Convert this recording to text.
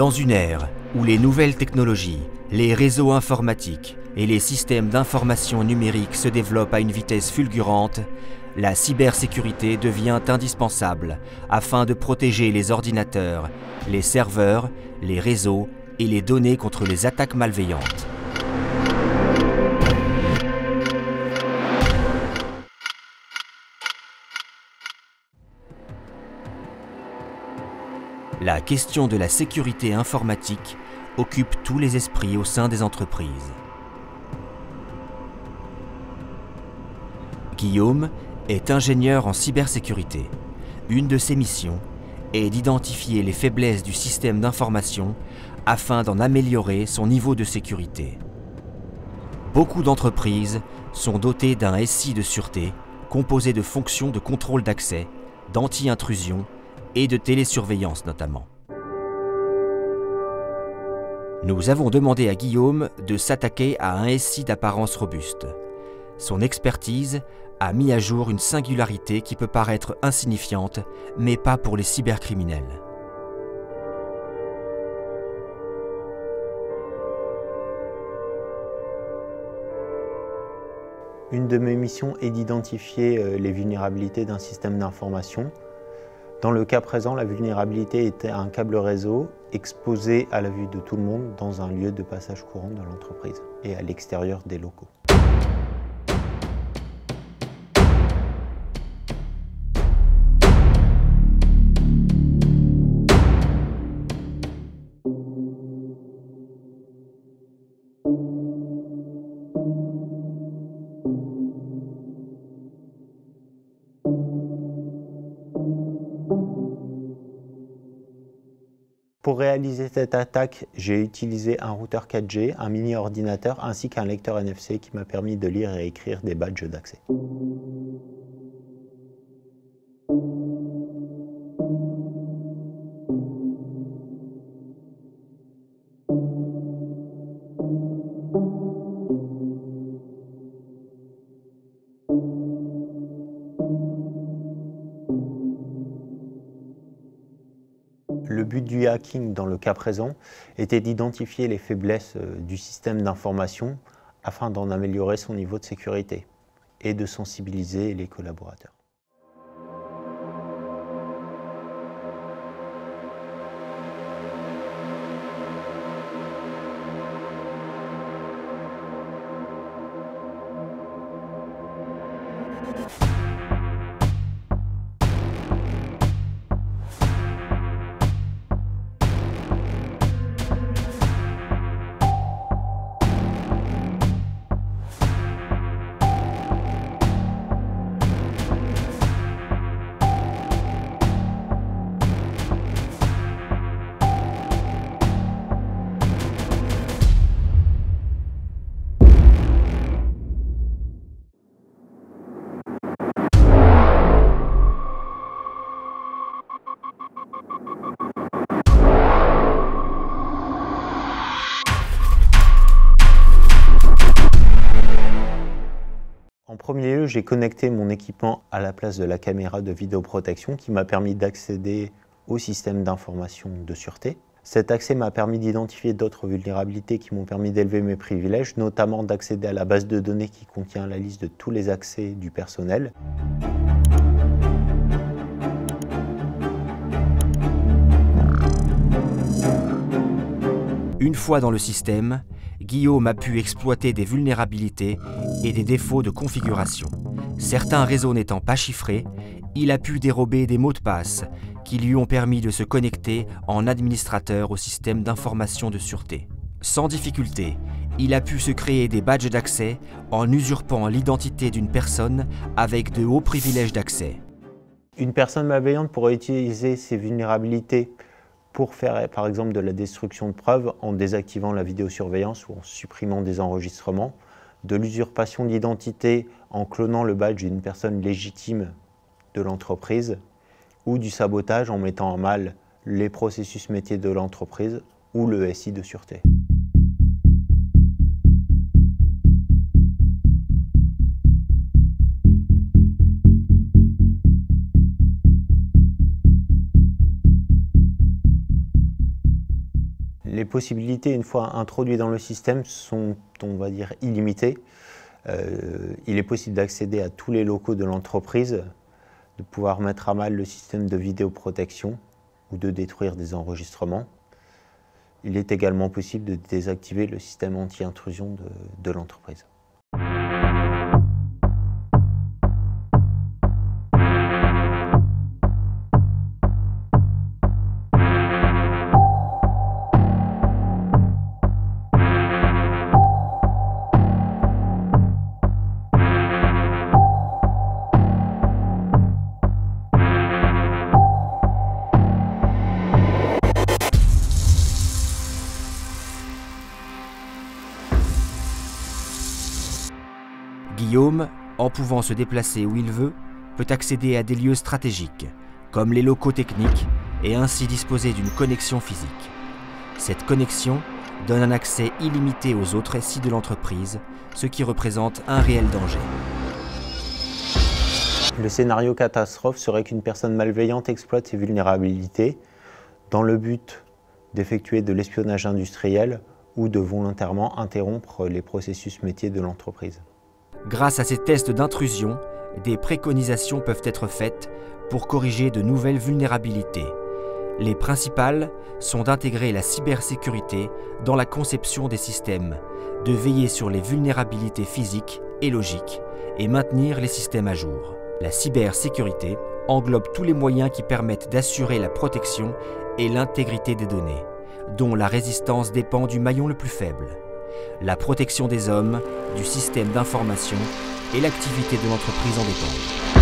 Dans une ère où les nouvelles technologies, les réseaux informatiques et les systèmes d'information numérique se développent à une vitesse fulgurante, la cybersécurité devient indispensable afin de protéger les ordinateurs, les serveurs, les réseaux et les données contre les attaques malveillantes. La question de la sécurité informatique occupe tous les esprits au sein des entreprises. Guillaume est ingénieur en cybersécurité. Une de ses missions est d'identifier les faiblesses du système d'information afin d'en améliorer son niveau de sécurité. Beaucoup d'entreprises sont dotées d'un SI de sûreté composé de fonctions de contrôle d'accès, d'anti-intrusion et de télésurveillance notamment. Nous avons demandé à Guillaume de s'attaquer à un SI d'apparence robuste. Son expertise a mis à jour une singularité qui peut paraître insignifiante, mais pas pour les cybercriminels. Une de mes missions est d'identifier les vulnérabilités d'un système d'information. Dans le cas présent, la vulnérabilité était un câble réseau exposé à la vue de tout le monde dans un lieu de passage courant de l'entreprise et à l'extérieur des locaux. Pour réaliser cette attaque, j'ai utilisé un routeur 4G, un mini-ordinateur ainsi qu'un lecteur NFC qui m'a permis de lire et écrire des badges d'accès. Le but du hacking dans le cas présent était d'identifier les faiblesses du système d'information afin d'en améliorer son niveau de sécurité et de sensibiliser les collaborateurs. En premier lieu, j'ai connecté mon équipement à la place de la caméra de vidéoprotection qui m'a permis d'accéder au système d'information de sûreté. Cet accès m'a permis d'identifier d'autres vulnérabilités qui m'ont permis d'élever mes privilèges, notamment d'accéder à la base de données qui contient la liste de tous les accès du personnel. Une fois dans le système, Guillaume a pu exploiter des vulnérabilités et des défauts de configuration. Certains réseaux n'étant pas chiffrés, il a pu dérober des mots de passe qui lui ont permis de se connecter en administrateur au système d'information de sûreté. Sans difficulté, il a pu se créer des badges d'accès en usurpant l'identité d'une personne avec de hauts privilèges d'accès. Une personne malveillante pourrait utiliser ces vulnérabilités pour faire par exemple de la destruction de preuves en désactivant la vidéosurveillance ou en supprimant des enregistrements, de l'usurpation d'identité en clonant le badge d'une personne légitime de l'entreprise, ou du sabotage en mettant à mal les processus métiers de l'entreprise ou le SI de sûreté. Les possibilités, une fois introduites dans le système, sont, on va dire, illimitées. Il est possible d'accéder à tous les locaux de l'entreprise, de pouvoir mettre à mal le système de vidéoprotection ou de détruire des enregistrements. Il est également possible de désactiver le système anti-intrusion de l'entreprise. Guillaume, en pouvant se déplacer où il veut, peut accéder à des lieux stratégiques, comme les locaux techniques, et ainsi disposer d'une connexion physique. Cette connexion donne un accès illimité aux autres SI de l'entreprise, ce qui représente un réel danger. Le scénario catastrophe serait qu'une personne malveillante exploite ses vulnérabilités dans le but d'effectuer de l'espionnage industriel ou de volontairement interrompre les processus métiers de l'entreprise. Grâce à ces tests d'intrusion, des préconisations peuvent être faites pour corriger de nouvelles vulnérabilités. Les principales sont d'intégrer la cybersécurité dans la conception des systèmes, de veiller sur les vulnérabilités physiques et logiques et maintenir les systèmes à jour. La cybersécurité englobe tous les moyens qui permettent d'assurer la protection et l'intégrité des données, dont la résistance dépend du maillon le plus faible. La protection des hommes, du système d'information et l'activité de l'entreprise en dépendent.